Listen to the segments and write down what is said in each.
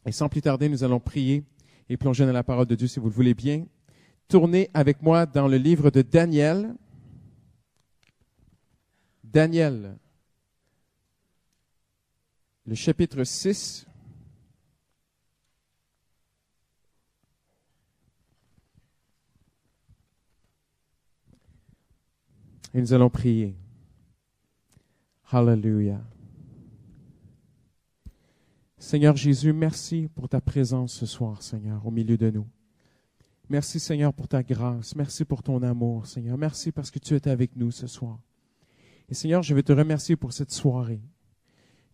Et sans plus tarder, nous allons prier et plonger dans la parole de Dieu, si vous le voulez bien. Tournez avec moi dans le livre de Daniel. Daniel, le chapitre 6. Et nous allons prier. Hallelujah. Seigneur Jésus, merci pour ta présence ce soir, Seigneur, au milieu de nous. Merci, Seigneur, pour ta grâce. Merci pour ton amour, Seigneur. Merci parce que tu es avec nous ce soir. Et Seigneur, je veux te remercier pour cette soirée.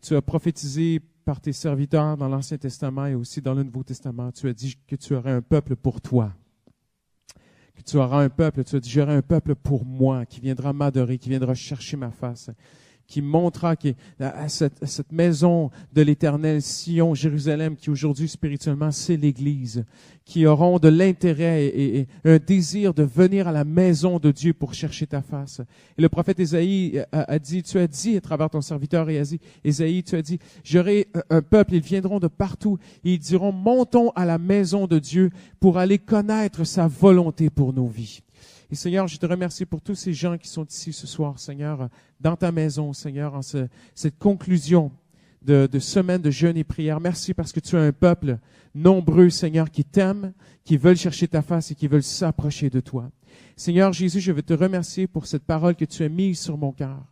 Tu as prophétisé par tes serviteurs dans l'Ancien Testament et aussi dans le Nouveau Testament. Tu as dit que tu aurais un peuple pour toi. Que tu auras un peuple, tu as dit, j'aurai un peuple pour moi, qui viendra m'adorer, qui viendra chercher ma face, qui montera à cette maison de l'Éternel, Sion, Jérusalem, qui aujourd'hui spirituellement c'est l'Église, qui auront de l'intérêt et un désir de venir à la maison de Dieu pour chercher ta face. Et le prophète Ésaïe a dit, tu as dit à travers ton serviteur Ésaïe, tu as dit, j'aurai un peuple, ils viendront de partout et ils diront, montons à la maison de Dieu pour aller connaître sa volonté pour nos vies. Et Seigneur, je te remercie pour tous ces gens qui sont ici ce soir, Seigneur, dans ta maison, Seigneur, en cette conclusion de semaine de jeûne et prière. Merci parce que tu as un peuple nombreux, Seigneur, qui t'aiment, qui veulent chercher ta face et qui veulent s'approcher de toi. Seigneur Jésus, je veux te remercier pour cette parole que tu as mise sur mon cœur.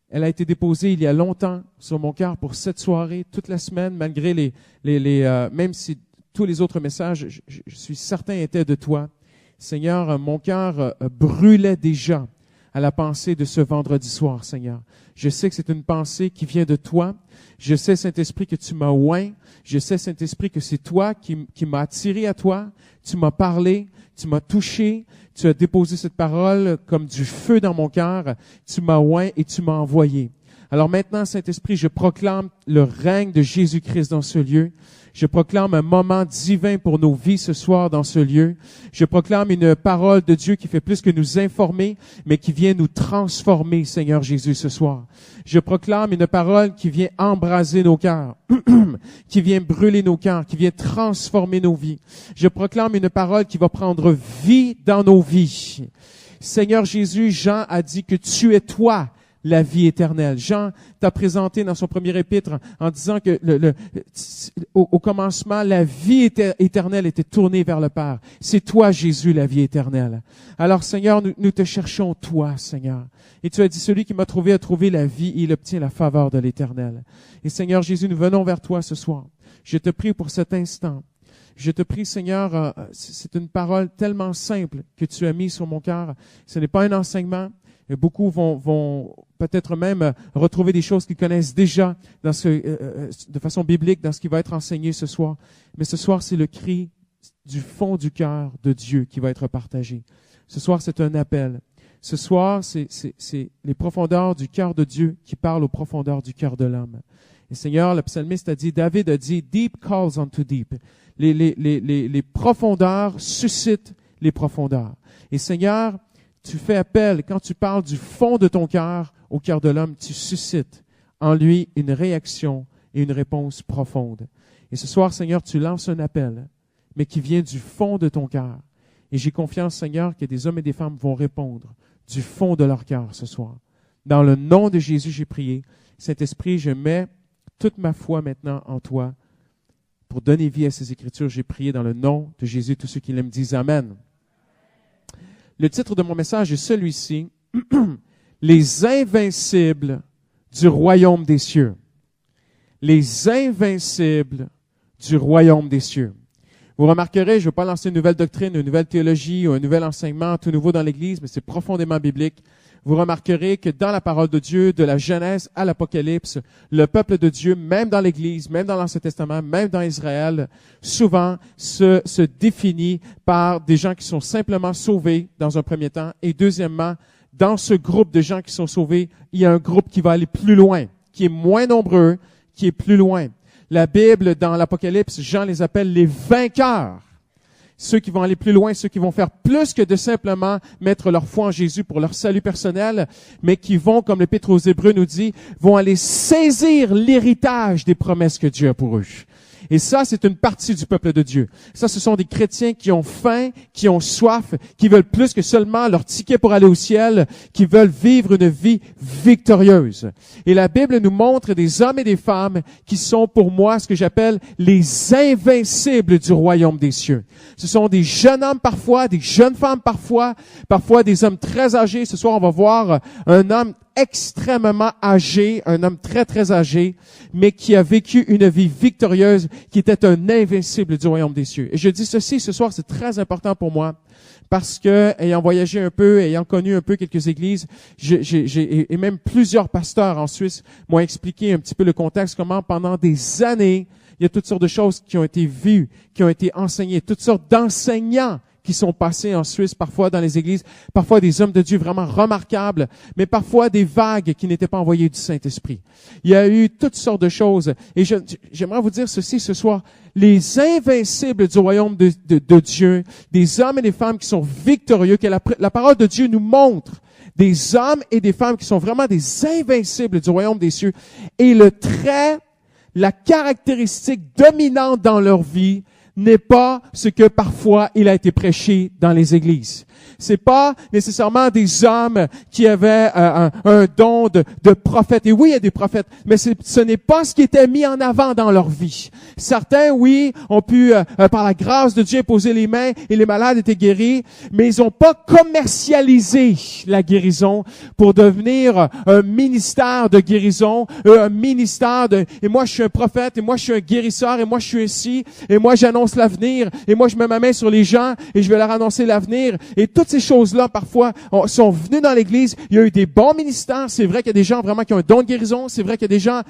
Elle a été déposée il y a longtemps sur mon cœur pour cette soirée, toute la semaine, malgré même si tous les autres messages, je suis certain, étaient de toi. Seigneur, mon cœur brûlait déjà à la pensée de ce vendredi soir, Seigneur. Je sais que c'est une pensée qui vient de toi. Je sais, Saint-Esprit, que tu m'as oint. Je sais, Saint-Esprit, que c'est toi qui m'as attiré à toi. Tu m'as parlé, tu m'as touché. Tu as déposé cette parole comme du feu dans mon cœur. Tu m'as oint et tu m'as envoyé. Alors maintenant, Saint-Esprit, je proclame le règne de Jésus-Christ dans ce lieu. Je proclame un moment divin pour nos vies ce soir dans ce lieu. Je proclame une parole de Dieu qui fait plus que nous informer, mais qui vient nous transformer, Seigneur Jésus, ce soir. Je proclame une parole qui vient embraser nos cœurs, qui vient brûler nos cœurs, qui vient transformer nos vies. Je proclame une parole qui va prendre vie dans nos vies. Seigneur Jésus, Jean a dit que tu es toi, la vie éternelle. Jean t'a présenté dans son premier épître en disant que au commencement, la vie éternelle était tournée vers le Père. C'est toi, Jésus, la vie éternelle. Alors, Seigneur, nous te cherchons, toi, Seigneur. Et tu as dit, celui qui m'a trouvé a trouvé la vie, il obtient la faveur de l'Éternel. Et Seigneur Jésus, nous venons vers toi ce soir. Je te prie pour cet instant. Je te prie, Seigneur, c'est une parole tellement simple que tu as mise sur mon cœur. Ce n'est pas un enseignement. Et beaucoup vont peut-être même retrouver des choses qu'ils connaissent déjà de façon biblique dans ce qui va être enseigné ce soir. Mais ce soir, c'est le cri du fond du cœur de Dieu qui va être partagé. Ce soir, c'est un appel. Ce soir, c'est les profondeurs du cœur de Dieu qui parlent aux profondeurs du cœur de l'homme. Et Seigneur, le psalmiste a dit, David a dit, « Deep calls unto deep ». Les profondeurs suscitent les profondeurs. Et Seigneur, tu fais appel, quand tu parles du fond de ton cœur au cœur de l'homme, tu suscites en lui une réaction et une réponse profonde. Et ce soir, Seigneur, tu lances un appel, mais qui vient du fond de ton cœur. Et j'ai confiance, Seigneur, que des hommes et des femmes vont répondre du fond de leur cœur ce soir. Dans le nom de Jésus, j'ai prié. Saint-Esprit, je mets toute ma foi maintenant en toi pour donner vie à ces Écritures. J'ai prié dans le nom de Jésus. Tous ceux qui l'aiment disent Amen. Le titre de mon message est celui-ci, « Les invincibles du royaume des cieux ». Les invincibles du royaume des cieux. Vous remarquerez, je ne veux pas lancer une nouvelle doctrine, une nouvelle théologie ou un nouvel enseignement tout nouveau dans l'Église, mais c'est profondément biblique. Vous remarquerez que dans la parole de Dieu, de la Genèse à l'Apocalypse, le peuple de Dieu, même dans l'Église, même dans l'Ancien Testament, même dans Israël, souvent se définit par des gens qui sont simplement sauvés dans un premier temps. Et deuxièmement, dans ce groupe de gens qui sont sauvés, il y a un groupe qui va aller plus loin, qui est moins nombreux, qui est plus loin. La Bible, dans l'Apocalypse, Jean les appelle les vainqueurs. Ceux qui vont aller plus loin, ceux qui vont faire plus que de simplement mettre leur foi en Jésus pour leur salut personnel, mais qui vont, comme l'Épître aux Hébreux nous dit, vont aller saisir l'héritage des promesses que Dieu a pour eux. Et ça, c'est une partie du peuple de Dieu. Ça, ce sont des chrétiens qui ont faim, qui ont soif, qui veulent plus que seulement leur ticket pour aller au ciel, qui veulent vivre une vie victorieuse. Et la Bible nous montre des hommes et des femmes qui sont pour moi ce que j'appelle les invincibles du royaume des cieux. Ce sont des jeunes hommes parfois, des jeunes femmes parfois des hommes très âgés. Ce soir, on va voir un homme extrêmement âgé, un homme très, très âgé, mais qui a vécu une vie victorieuse, qui était un invincible du royaume des cieux. Et je dis ceci ce soir, c'est très important pour moi, parce que, ayant voyagé un peu, ayant connu un peu quelques églises, et même plusieurs pasteurs en Suisse m'ont expliqué un petit peu le contexte, comment pendant des années, il y a toutes sortes de choses qui ont été vues, qui ont été enseignées, toutes sortes d'enseignants qui sont passés en Suisse, parfois dans les églises, parfois des hommes de Dieu vraiment remarquables, mais parfois des vagues qui n'étaient pas envoyées du Saint-Esprit. Il y a eu toutes sortes de choses. Et j'aimerais vous dire ceci ce soir. Les invincibles du royaume de Dieu, des hommes et des femmes qui sont victorieux, que la parole de Dieu nous montre, des hommes et des femmes qui sont vraiment des invincibles du royaume des cieux. Et le trait, la caractéristique dominante dans leur vie, n'est pas ce que parfois il a été prêché dans les églises. C'est pas nécessairement des hommes qui avaient un don de prophète. Et oui, il y a des prophètes, mais ce n'est pas ce qui était mis en avant dans leur vie. Certains, oui, ont pu, par la grâce de Dieu, poser les mains et les malades étaient guéris, mais ils n'ont pas commercialisé la guérison pour devenir un ministère de guérison, un ministère de « et moi je suis un prophète, et moi je suis un guérisseur, et moi je suis ici, et moi j'annonce l'avenir, et moi je mets ma main sur les gens, et je vais leur annoncer l'avenir. » Et toutes ces choses-là, parfois, sont venues dans l'Église. Il y a eu des bons ministères. C'est vrai qu'il y a des gens vraiment qui ont un don de guérison. C'est vrai qu'il y a des gens,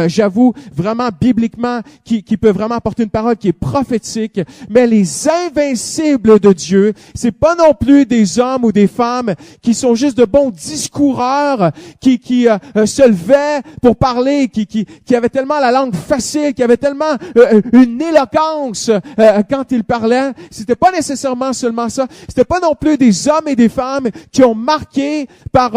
j'avoue, vraiment bibliquement, qui peuvent vraiment apporter une parole qui est prophétique. Mais les invincibles de Dieu, c'est pas non plus des hommes ou des femmes qui sont juste de bons discoureurs, qui se levaient pour parler, qui avaient tellement la langue facile, qui avaient tellement une éloquence quand ils parlaient. C'était pas nécessairement seulement ça. C'était pas non plus des hommes et des femmes qui ont marqué par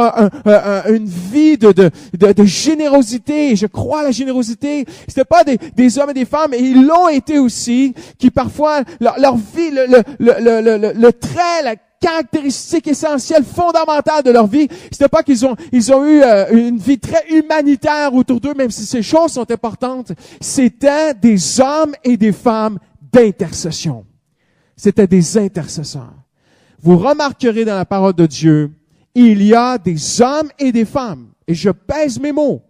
une vie de générosité. Et je crois à la générosité. C'était pas des hommes et des femmes, et ils l'ont été aussi, qui parfois leur vie, le trait, la caractéristique essentielle, fondamentale de leur vie, c'était pas qu'ils ont eu une vie très humanitaire autour d'eux, même si ces choses sont importantes. C'était des hommes et des femmes d'intercession. C'était des intercesseurs. Vous remarquerez dans la parole de Dieu, il y a des hommes et des femmes, et je pèse mes mots,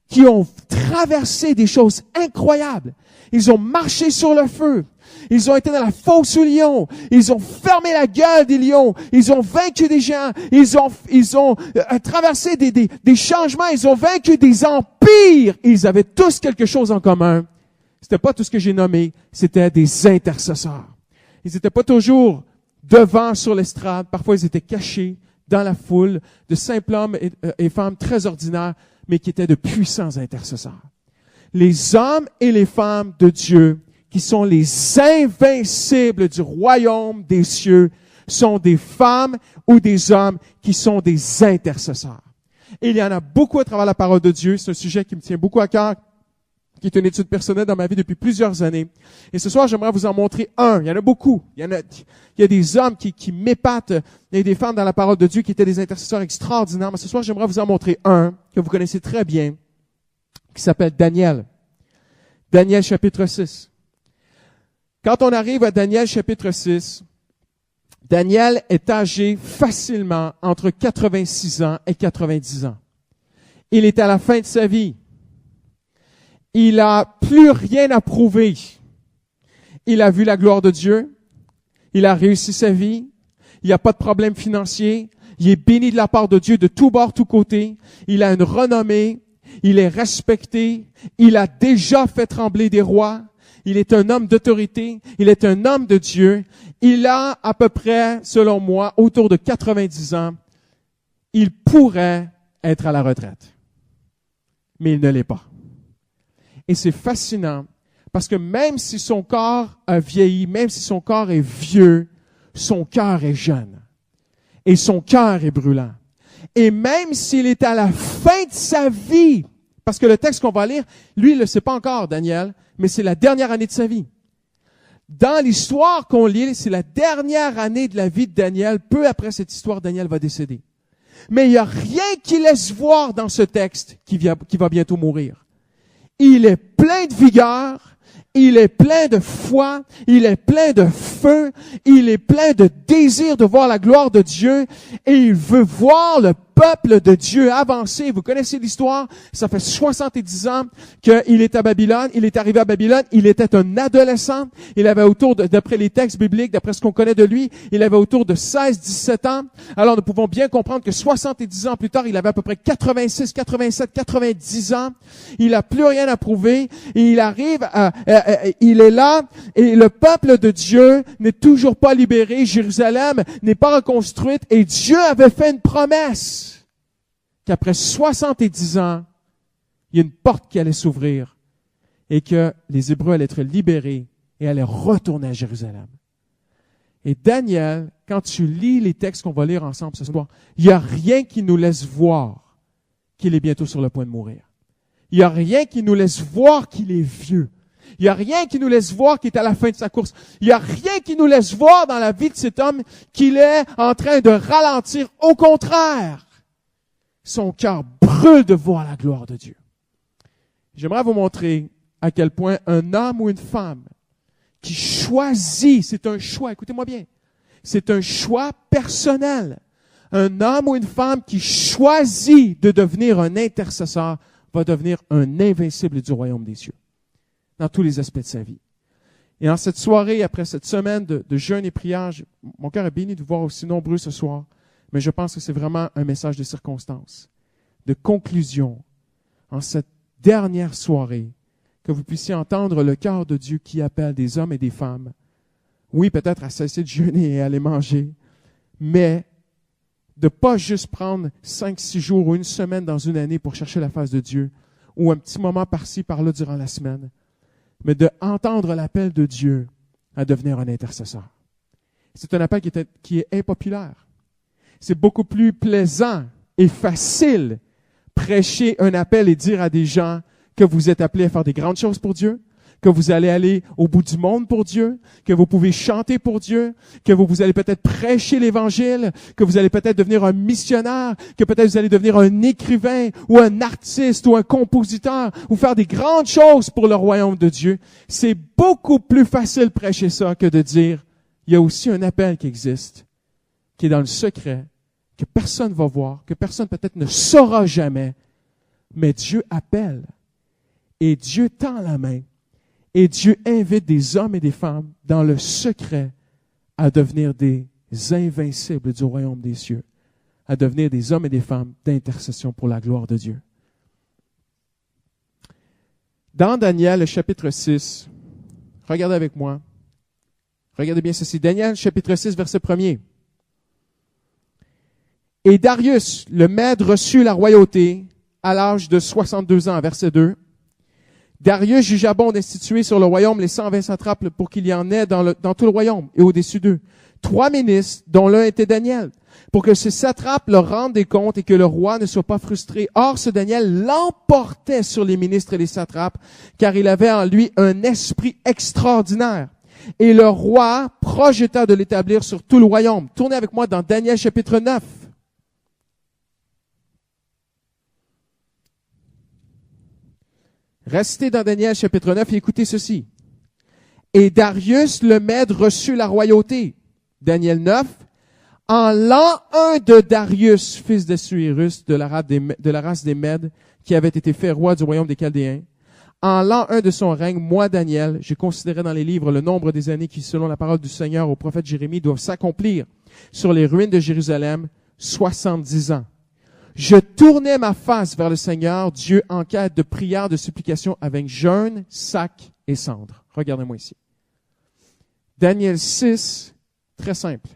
qui ont traversé des choses incroyables. Ils ont marché sur le feu. Ils ont été dans la fosse aux lions. Ils ont fermé la gueule des lions. Ils ont vaincu des gens. Ils ont traversé des changements. Ils ont vaincu des empires. Ils avaient tous quelque chose en commun. C'était pas tout ce que j'ai nommé. C'était des intercesseurs. Ils n'étaient pas toujours devant sur l'estrade. Parfois, ils étaient cachés dans la foule de simples hommes et femmes très ordinaires, mais qui étaient de puissants intercesseurs. Les hommes et les femmes de Dieu, qui sont les invincibles du royaume des cieux, sont des femmes ou des hommes qui sont des intercesseurs. Et il y en a beaucoup à travers la parole de Dieu. C'est un sujet qui me tient beaucoup à cœur, qui est une étude personnelle dans ma vie depuis plusieurs années. Et ce soir, j'aimerais vous en montrer un. Il y en a beaucoup. Il y a des hommes qui m'épatent et des femmes dans la parole de Dieu qui étaient des intercesseurs extraordinaires. Mais ce soir, j'aimerais vous en montrer un que vous connaissez très bien, qui s'appelle Daniel. Daniel chapitre 6. Quand on arrive à Daniel chapitre 6, Daniel est âgé facilement entre 86 ans et 90 ans. Il est à la fin de sa vie. Il a plus rien à prouver. Il a vu la gloire de Dieu. Il a réussi sa vie. Il n'y a pas de problème financier. Il est béni de la part de Dieu de tous bords, tous côtés. Il a une renommée. Il est respecté. Il a déjà fait trembler des rois. Il est un homme d'autorité. Il est un homme de Dieu. Il a à peu près, selon moi, autour de 90 ans. Il pourrait être à la retraite. Mais il ne l'est pas. Et c'est fascinant parce que même si son corps a vieilli, même si son corps est vieux, son cœur est jeune. Et son cœur est brûlant. Et même s'il est à la fin de sa vie, Parce que le texte qu'on va lire, lui, il ne le sait pas encore, Daniel, mais c'est la dernière année de sa vie. Dans l'histoire qu'on lit, c'est la dernière année de la vie de Daniel. Peu après cette histoire, Daniel va décéder. Mais il n'y a rien qui laisse voir dans ce texte qui va bientôt mourir. Il est plein de vigueur, il est plein de foi, il est plein de feu, il est plein de désir de voir la gloire de Dieu et il veut voir le peuple de Dieu avancer. Vous connaissez l'histoire? Ça fait 70 ans qu'il est à Babylone. Il est arrivé à Babylone. Il était un adolescent. Il avait d'après les textes bibliques, d'après ce qu'on connaît de lui, il avait autour de 16-17 ans. Alors nous pouvons bien comprendre que 70 ans plus tard, il avait à peu près 86, 87, 90 ans. Il n'a plus rien à prouver. Et il arrive, il est là et le peuple de Dieu n'est toujours pas libéré. Jérusalem n'est pas reconstruite et Dieu avait fait une promesse qu'après 70 ans, il y a une porte qui allait s'ouvrir et que les Hébreux allaient être libérés et allaient retourner à Jérusalem. Et Daniel, quand tu lis les textes qu'on va lire ensemble ce soir, il n'y a rien qui nous laisse voir qu'il est bientôt sur le point de mourir. Il n'y a rien qui nous laisse voir qu'il est vieux. Il n'y a rien qui nous laisse voir qu'il est à la fin de sa course. Il n'y a rien qui nous laisse voir dans la vie de cet homme qu'il est en train de ralentir. Au contraire, son cœur brûle de voir la gloire de Dieu. J'aimerais vous montrer à quel point un homme ou une femme qui choisit, c'est un choix, écoutez-moi bien, c'est un choix personnel. Un homme ou une femme qui choisit de devenir un intercesseur va devenir un invincible du royaume des cieux, dans tous les aspects de sa vie. Et en cette soirée, après cette semaine de jeûne et prière, mon cœur est béni de vous voir aussi nombreux ce soir, mais je pense que c'est vraiment un message de circonstance, de conclusion, en cette dernière soirée, que vous puissiez entendre le cœur de Dieu qui appelle des hommes et des femmes, oui, peut-être à cesser de jeûner et à aller manger, mais de pas juste prendre 5-6 jours ou une semaine dans une année pour chercher la face de Dieu, ou un petit moment par-ci, par-là durant la semaine, mais de entendre l'appel de Dieu à devenir un intercesseur. C'est un appel qui est impopulaire. C'est beaucoup plus plaisant et facile prêcher un appel et dire à des gens que vous êtes appelés à faire des grandes choses pour Dieu, que vous allez aller au bout du monde pour Dieu, que vous pouvez chanter pour Dieu, que vous allez peut-être prêcher l'Évangile, que vous allez peut-être devenir un missionnaire, que peut-être vous allez devenir un écrivain ou un artiste ou un compositeur ou faire des grandes choses pour le royaume de Dieu. C'est beaucoup plus facile de prêcher ça que de dire, il y a aussi un appel qui existe, qui est dans le secret, que personne ne va voir, que personne peut-être ne saura jamais, mais Dieu appelle et Dieu tend la main. Et Dieu invite des hommes et des femmes dans le secret à devenir des invincibles du royaume des cieux, à devenir des hommes et des femmes d'intercession pour la gloire de Dieu. Dans Daniel, le chapitre 6, regardez avec moi, regardez bien ceci, Daniel, chapitre 6, verset 1er. Et Darius, le Mède, reçut la royauté à l'âge de 62 ans, verset 2. Darius jugea bon d'instituer sur le royaume les 120 satrapes pour qu'il y en ait dans tout le royaume et au-dessus d'eux 3 ministres, dont l'un était Daniel, pour que ces satrapes leur rendent des comptes et que le roi ne soit pas frustré. Or, ce Daniel l'emportait sur les ministres et les satrapes, car il avait en lui un esprit extraordinaire. Et le roi projeta de l'établir sur tout le royaume. Tournez avec moi dans Daniel chapitre 9. Restez dans Daniel chapitre 9 et écoutez ceci. Et Darius le Mède reçut la royauté. Daniel 9. En l'an 1 de Darius, fils d'Assuérus, de la race des Mèdes, qui avait été fait roi du royaume des Chaldéens. En l'an 1 de son règne, moi, Daniel, j'ai considéré dans les livres le nombre des années qui, selon la parole du Seigneur au prophète Jérémie, doivent s'accomplir sur les ruines de Jérusalem, 70 ans. Je tournais ma face vers le Seigneur, Dieu, en quête de prière, de supplication, avec jeûne, sac et cendre. Regardez-moi ici. Daniel 6, très simple.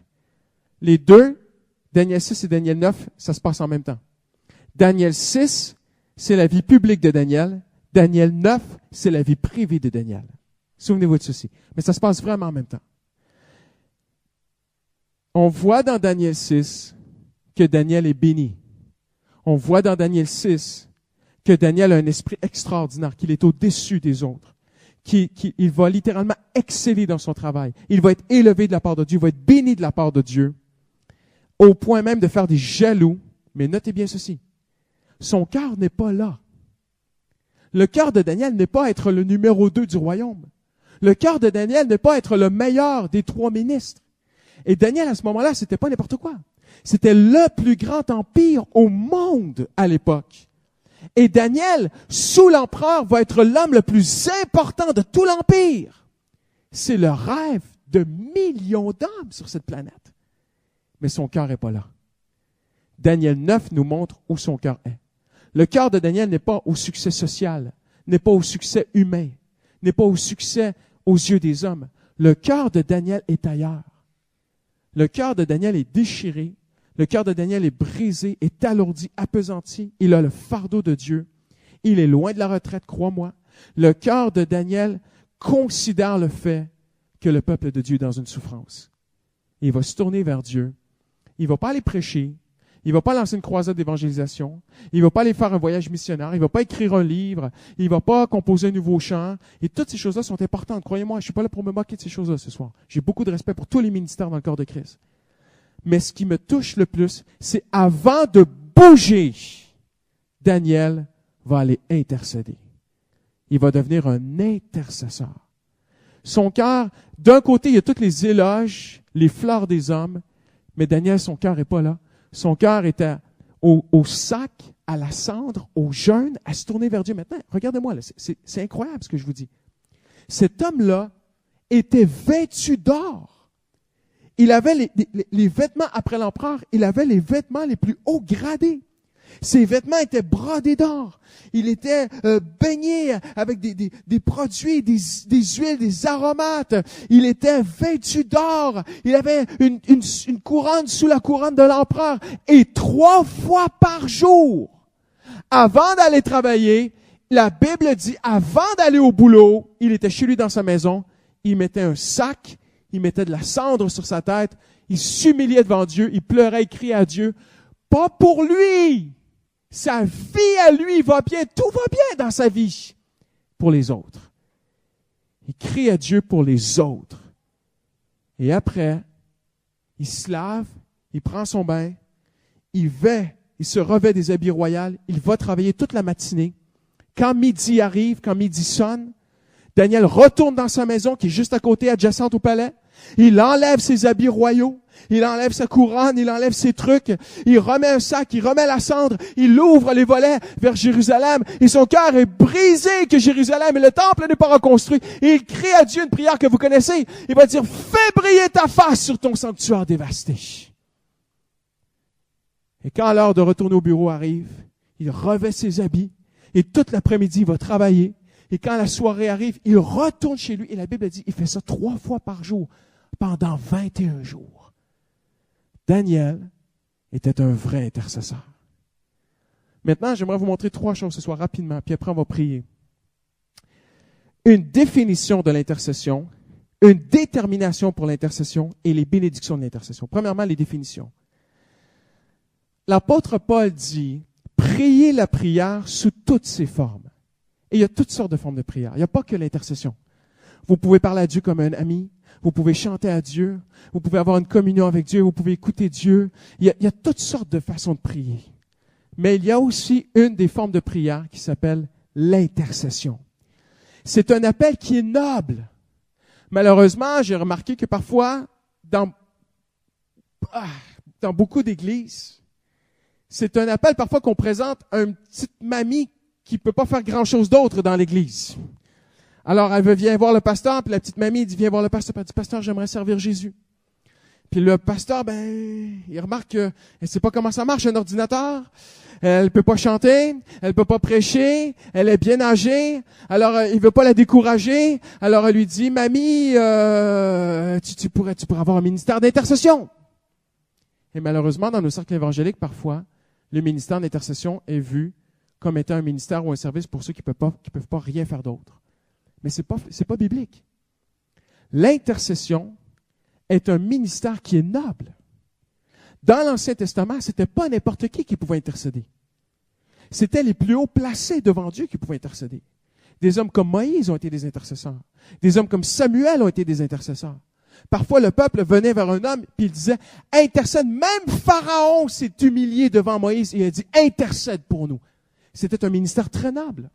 Les deux, Daniel 6 et Daniel 9, ça se passe en même temps. Daniel 6, c'est la vie publique de Daniel. Daniel 9, c'est la vie privée de Daniel. Souvenez-vous de ceci. Mais ça se passe vraiment en même temps. On voit dans Daniel 6 que Daniel est béni. On voit dans Daniel 6 que Daniel a un esprit extraordinaire, qu'il est au-dessus des autres, qu'il va littéralement exceller dans son travail. Il va être élevé de la part de Dieu, il va être béni de la part de Dieu, au point même de faire des jaloux. Mais notez bien ceci, son cœur n'est pas là. Le cœur de Daniel n'est pas être le numéro 2 du royaume. Le cœur de Daniel n'est pas être le meilleur des 3 ministres. Et Daniel, à ce moment-là, c'était pas n'importe quoi. C'était le plus grand empire au monde à l'époque. Et Daniel, sous l'empereur, va être l'homme le plus important de tout l'empire. C'est le rêve de millions d'hommes sur cette planète. Mais son cœur n'est pas là. Daniel 9 nous montre où son cœur est. Le cœur de Daniel n'est pas au succès social, n'est pas au succès humain, n'est pas au succès aux yeux des hommes. Le cœur de Daniel est ailleurs. Le cœur de Daniel est déchiré. Le cœur de Daniel est brisé, est alourdi, appesanti. Il a le fardeau de Dieu. Il est loin de la retraite, crois-moi. Le cœur de Daniel considère le fait que le peuple de Dieu est dans une souffrance. Il va se tourner vers Dieu. Il ne va pas aller prêcher. Il ne va pas lancer une croisade d'évangélisation. Il ne va pas aller faire un voyage missionnaire. Il ne va pas écrire un livre. Il ne va pas composer un nouveau chant. Et toutes ces choses-là sont importantes. Croyez-moi, je ne suis pas là pour me moquer de ces choses-là ce soir. J'ai beaucoup de respect pour tous les ministères dans le corps de Christ. Mais ce qui me touche le plus, c'est avant de bouger, Daniel va aller intercéder. Il va devenir un intercesseur. Son cœur, d'un côté, il y a toutes les éloges, les fleurs des hommes, mais Daniel, son cœur n'est pas là. Son cœur était au sac, à la cendre, au jeûne, à se tourner vers Dieu. Maintenant, regardez-moi, là, c'est incroyable ce que je vous dis. Cet homme-là était vêtu d'or. Il avait les vêtements, après l'empereur, il avait les vêtements les plus haut gradés. Ses vêtements étaient brodés d'or. Il était baigné avec des produits, des huiles, des aromates. Il était vêtu d'or. Il avait une couronne sous la couronne de l'empereur. Et 3 fois par jour, avant d'aller travailler, la Bible dit, avant d'aller au boulot, il était chez lui dans sa maison, il mettait un sac, il mettait de la cendre sur sa tête, il s'humiliait devant Dieu, il pleurait, il criait à Dieu. Pas pour lui! Sa vie à lui va bien, tout va bien dans sa vie. Pour les autres. Il crie à Dieu pour les autres. Et après, il se lave, il prend son bain, il se revêt des habits royaux, il va travailler toute la matinée. Quand midi arrive, quand midi sonne, Daniel retourne dans sa maison qui est juste à côté, adjacente au palais. Il enlève ses habits royaux, il enlève sa couronne, il enlève ses trucs, il remet un sac, il remet la cendre, il ouvre les volets vers Jérusalem et son cœur est brisé que Jérusalem et le temple n'est pas reconstruit. Et il crie à Dieu une prière que vous connaissez. Il va dire, fais briller ta face sur ton sanctuaire dévasté. Et quand l'heure de retourner au bureau arrive, il revêt ses habits et toute l'après-midi, il va travailler. Et quand la soirée arrive, il retourne chez lui. Et la Bible dit, il fait ça 3 fois par jour, pendant 21 jours. Daniel était un vrai intercesseur. Maintenant, j'aimerais vous montrer 3 choses ce soir rapidement, puis après on va prier. Une définition de l'intercession, une détermination pour l'intercession et les bénédictions de l'intercession. Premièrement, les définitions. L'apôtre Paul dit, priez la prière sous toutes ses formes. Et il y a toutes sortes de formes de prière. Il n'y a pas que l'intercession. Vous pouvez parler à Dieu comme un ami. Vous pouvez chanter à Dieu. Vous pouvez avoir une communion avec Dieu. Vous pouvez écouter Dieu. Il y a toutes sortes de façons de prier. Mais il y a aussi une des formes de prière qui s'appelle l'intercession. C'est un appel qui est noble. Malheureusement, j'ai remarqué que parfois, dans beaucoup d'églises, c'est un appel parfois qu'on présente à une petite mamie qui ne peut pas faire grand-chose d'autre dans l'église. Alors, elle vient voir le pasteur, puis la petite mamie dit, viens voir le pasteur, puis elle dit, pasteur, j'aimerais servir Jésus. Puis le pasteur, il remarque qu'elle ne sait pas comment ça marche, un ordinateur. Elle peut pas chanter, elle peut pas prêcher, elle est bien âgée. Alors, il veut pas la décourager. Alors, elle lui dit, mamie, tu pourrais avoir un ministère d'intercession. Et malheureusement, dans nos cercles évangéliques, parfois, le ministère d'intercession est vu comme étant un ministère ou un service pour ceux qui peuvent pas rien faire d'autre. Mais c'est pas biblique. L'intercession est un ministère qui est noble. Dans l'Ancien Testament, c'était pas n'importe qui pouvait intercéder. C'était les plus hauts placés devant Dieu qui pouvaient intercéder. Des hommes comme Moïse ont été des intercesseurs. Des hommes comme Samuel ont été des intercesseurs. Parfois, le peuple venait vers un homme et il disait, intercède. Même Pharaon s'est humilié devant Moïse et il a dit, intercède pour nous. C'était un ministère très noble.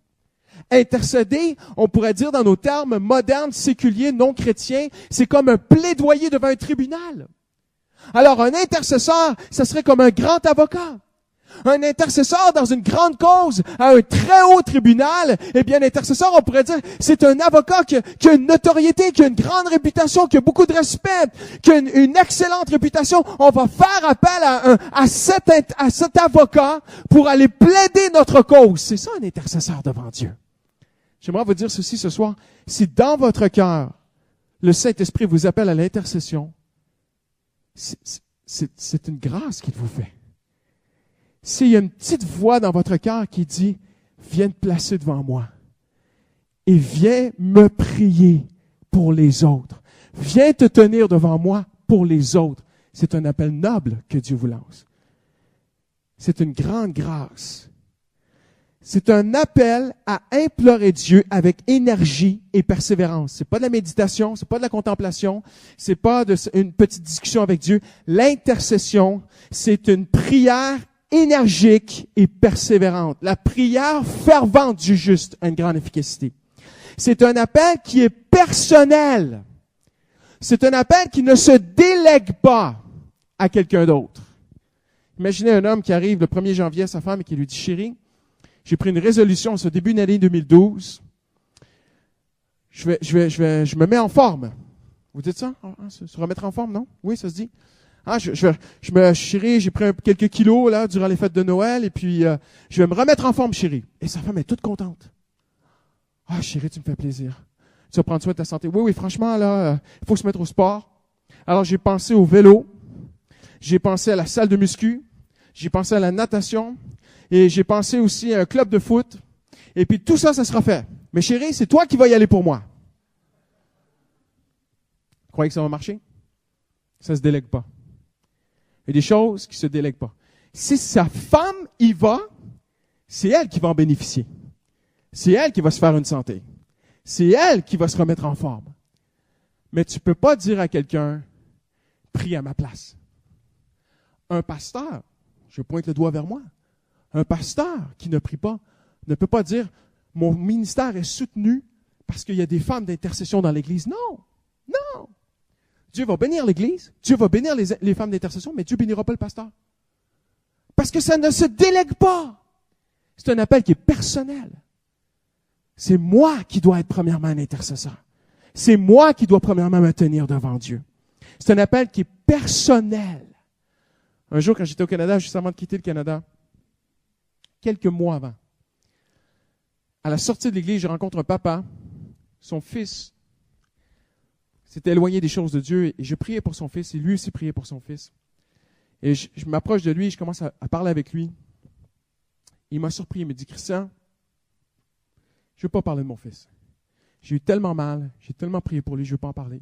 Intercéder, on pourrait dire dans nos termes modernes, séculiers, non chrétiens, c'est comme un plaidoyer devant un tribunal. Alors, un intercesseur, ça serait comme un grand avocat. Un intercesseur dans une grande cause, à un très haut tribunal, eh bien, l'intercesseur, on pourrait dire, c'est un avocat qui a une notoriété, qui a une grande réputation, qui a beaucoup de respect, qui a une excellente réputation. On va faire appel à cet avocat pour aller plaider notre cause. C'est ça, un intercesseur devant Dieu. J'aimerais vous dire ceci ce soir. Si dans votre cœur, le Saint-Esprit vous appelle à l'intercession, c'est une grâce qu'il vous fait. S'il y a une petite voix dans votre cœur qui dit, viens te placer devant moi et viens me prier pour les autres. Viens te tenir devant moi pour les autres. C'est un appel noble que Dieu vous lance. C'est une grande grâce. C'est un appel à implorer Dieu avec énergie et persévérance. C'est pas de la méditation, c'est pas de la contemplation, c'est pas une petite discussion avec Dieu. L'intercession, c'est une prière énergique et persévérante. La prière fervente du juste a une grande efficacité. C'est un appel qui est personnel. C'est un appel qui ne se délègue pas à quelqu'un d'autre. Imaginez un homme qui arrive le 1er janvier à sa femme et qui lui dit, chérie, j'ai pris une résolution ce début d'année 2012. Je me mets en forme. Vous dites ça? Se remettre en forme, non? Oui, ça se dit. Chérie, j'ai pris quelques kilos, là, durant les fêtes de Noël, et puis, je vais me remettre en forme, chérie. Et sa femme est toute contente. Ah, chérie, tu me fais plaisir. Tu vas prendre soin de ta santé. Oui, franchement, là, il faut se mettre au sport. Alors, j'ai pensé au vélo. J'ai pensé à la salle de muscu. J'ai pensé à la natation. Et j'ai pensé aussi à un club de foot. Et puis, tout ça, ça sera fait. Mais chérie, c'est toi qui vas y aller pour moi. Vous croyez que ça va marcher? Ça se délègue pas. Il y a des choses qui se délèguent pas. Si sa femme y va, c'est elle qui va en bénéficier. C'est elle qui va se faire une santé. C'est elle qui va se remettre en forme. Mais tu peux pas dire à quelqu'un, prie à ma place. Un pasteur, je pointe le doigt vers moi, un pasteur qui ne prie pas, ne peut pas dire, mon ministère est soutenu parce qu'il y a des femmes d'intercession dans l'Église. Non, non. Dieu va bénir l'Église, Dieu va bénir les femmes d'intercession, mais Dieu bénira pas le pasteur. Parce que ça ne se délègue pas. C'est un appel qui est personnel. C'est moi qui dois être premièrement un intercesseur. C'est moi qui dois premièrement me tenir devant Dieu. C'est un appel qui est personnel. Un jour, quand j'étais au Canada, juste avant de quitter le Canada, quelques mois avant, à la sortie de l'Église, je rencontre un papa, son fils s'était éloigné des choses de Dieu et je priais pour son fils et lui aussi priait pour son fils. Et je m'approche de lui et je commence à parler avec lui. Il m'a surpris, il me dit, Christian, je ne veux pas parler de mon fils. J'ai eu tellement mal, j'ai tellement prié pour lui, je ne veux pas en parler.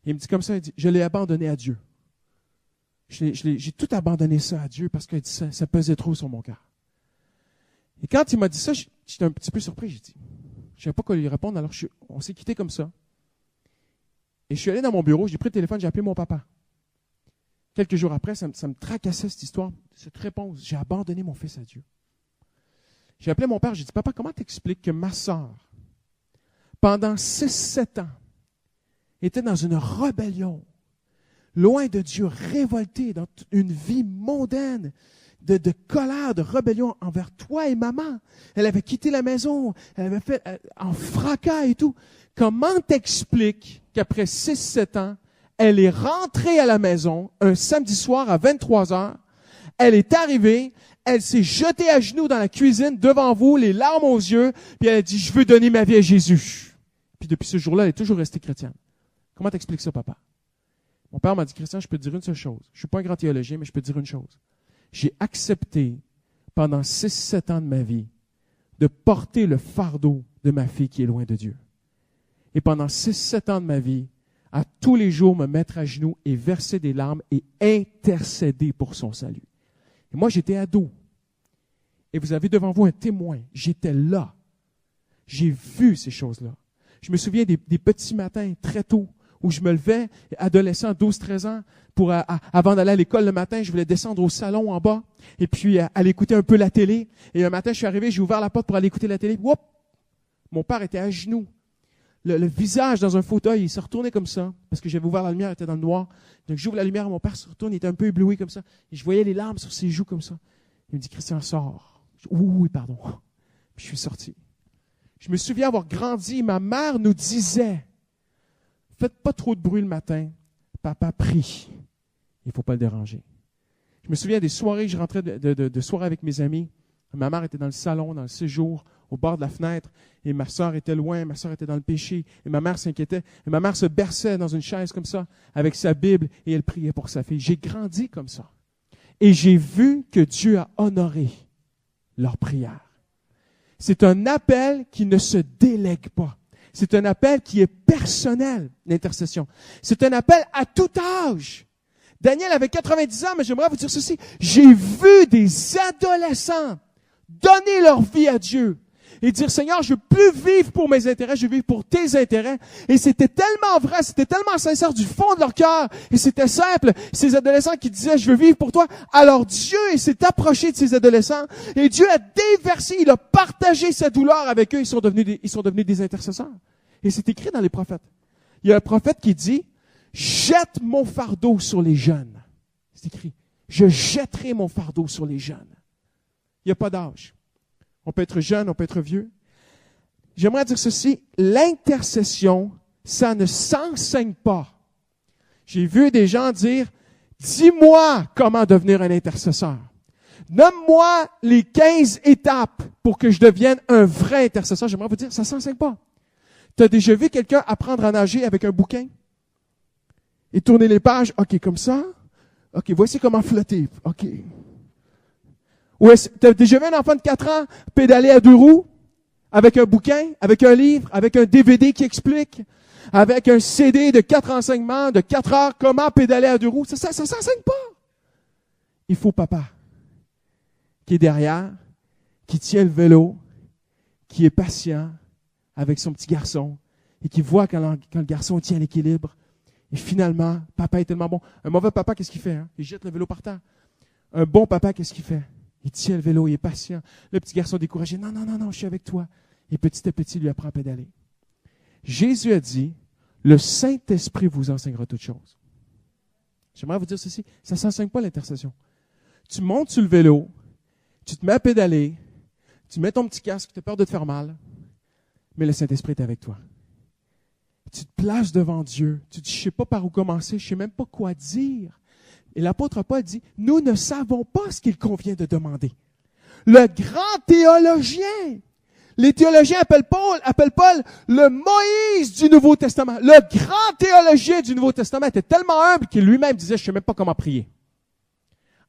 Et il me dit comme ça, il dit, je l'ai abandonné à Dieu. J'ai tout abandonné ça à Dieu parce que ça pesait trop sur mon cœur. Et quand il m'a dit ça, j'étais un petit peu surpris. J'ai dit, je ne savais pas quoi lui répondre, alors on s'est quitté comme ça. Et je suis allé dans mon bureau, j'ai pris le téléphone, j'ai appelé mon papa. Quelques jours après, ça me tracassait cette histoire, cette réponse. J'ai abandonné mon fils à Dieu. J'ai appelé mon père, j'ai dit, papa, comment t'expliques que ma sœur, pendant 6-7 ans, était dans une rébellion, loin de Dieu, révoltée, dans une vie mondaine, de colère, de rébellion envers toi et maman. Elle avait quitté la maison, elle avait fait en fracas et tout. Comment t'expliques qu'après 6-7 ans, elle est rentrée à la maison un samedi soir à 23h, elle est arrivée, elle s'est jetée à genoux dans la cuisine devant vous, les larmes aux yeux, puis elle a dit, je veux donner ma vie à Jésus. Puis depuis ce jour-là, elle est toujours restée chrétienne. Comment t'expliques ça, papa? Mon père m'a dit, Christian, je peux te dire une seule chose. Je ne suis pas un grand théologien, mais je peux te dire une chose. J'ai accepté, pendant 6-7 ans de ma vie, de porter le fardeau de ma fille qui est loin de Dieu. Et pendant 6-7 ans de ma vie, à tous les jours me mettre à genoux et verser des larmes et intercéder pour son salut. Et moi, j'étais ado. Et vous avez devant vous un témoin. J'étais là. J'ai vu ces choses-là. Je me souviens des petits matins très tôt où je me levais, adolescent, 12-13 ans, avant d'aller à l'école le matin, je voulais descendre au salon en bas et puis aller écouter un peu la télé. Et un matin, je suis arrivé, j'ai ouvert la porte pour aller écouter la télé. Whoop! Mon père était à genoux. Le visage dans un fauteuil, il se retournait comme ça, parce que j'avais ouvert la lumière, il était dans le noir. Donc j'ouvre la lumière, mon père se retourne, il était un peu ébloui comme ça. Et je voyais les larmes sur ses joues comme ça. Il me dit, Christian, sors. Oui, pardon. Puis je suis sorti. Je me souviens avoir grandi, ma mère nous disait, faites pas trop de bruit le matin, papa prie. Il ne faut pas le déranger. Je me souviens des soirées, je rentrais de soirées avec mes amis. Ma mère était dans le salon, dans le séjour, au bord de la fenêtre, et ma sœur était loin, ma sœur était dans le péché, et ma mère s'inquiétait, et ma mère se berçait dans une chaise comme ça, avec sa Bible, et elle priait pour sa fille. J'ai grandi comme ça. Et j'ai vu que Dieu a honoré leur prière. C'est un appel qui ne se délègue pas. C'est un appel qui est personnel, l'intercession. C'est un appel à tout âge. Daniel avait 90 ans, mais j'aimerais vous dire ceci. J'ai vu des adolescents donner leur vie à Dieu et dire, Seigneur, je veux plus vivre pour mes intérêts, je veux vivre pour tes intérêts. Et c'était tellement vrai, c'était tellement sincère du fond de leur cœur. Et c'était simple. Ces adolescents qui disaient, je veux vivre pour toi. Alors Dieu s'est approché de ces adolescents et Dieu a déversé, il a partagé sa douleur avec eux. Ils sont devenus des intercesseurs. Et c'est écrit dans les prophètes. Il y a un prophète qui dit, jette mon fardeau sur les jeunes. C'est écrit, je jetterai mon fardeau sur les jeunes. Il n'y a pas d'âge. On peut être jeune, on peut être vieux. J'aimerais dire ceci, l'intercession, ça ne s'enseigne pas. J'ai vu des gens dire, dis-moi comment devenir un intercesseur. Nomme-moi les 15 étapes pour que je devienne un vrai intercesseur. J'aimerais vous dire, ça ne s'enseigne pas. Tu as déjà vu quelqu'un apprendre à nager avec un bouquin? Et tourner les pages, OK, comme ça. OK, voici comment flotter. OK. Ou tu as déjà vu un enfant de 4 ans pédaler à 2 roues avec un bouquin, avec un livre, avec un DVD qui explique, avec un CD de 4 enseignements, de 4 heures, comment pédaler à 2 roues? Ça s'enseigne pas. Il faut papa qui est derrière, qui tient le vélo, qui est patient avec son petit garçon et qui voit quand le garçon tient l'équilibre. Et finalement, papa est tellement bon. Un mauvais papa, qu'est-ce qu'il fait? Hein? Il jette le vélo par terre. Un bon papa, qu'est-ce qu'il fait? Il tient le vélo, il est patient. Le petit garçon découragé, non, je suis avec toi. Et petit à petit, il lui apprend à pédaler. Jésus a dit, le Saint-Esprit vous enseignera toutes choses. J'aimerais vous dire ceci, ça ne s'enseigne pas l'intercession. Tu montes sur le vélo, tu te mets à pédaler, tu mets ton petit casque, tu as peur de te faire mal, mais le Saint-Esprit est avec toi. Tu te places devant Dieu, tu dis, je ne sais pas par où commencer, je ne sais même pas quoi dire. Et l'apôtre Paul dit, nous ne savons pas ce qu'il convient de demander. Le grand théologien, les théologiens appellent Paul le Moïse du Nouveau Testament. Le grand théologien du Nouveau Testament était tellement humble qu'il lui-même disait, je ne sais même pas comment prier.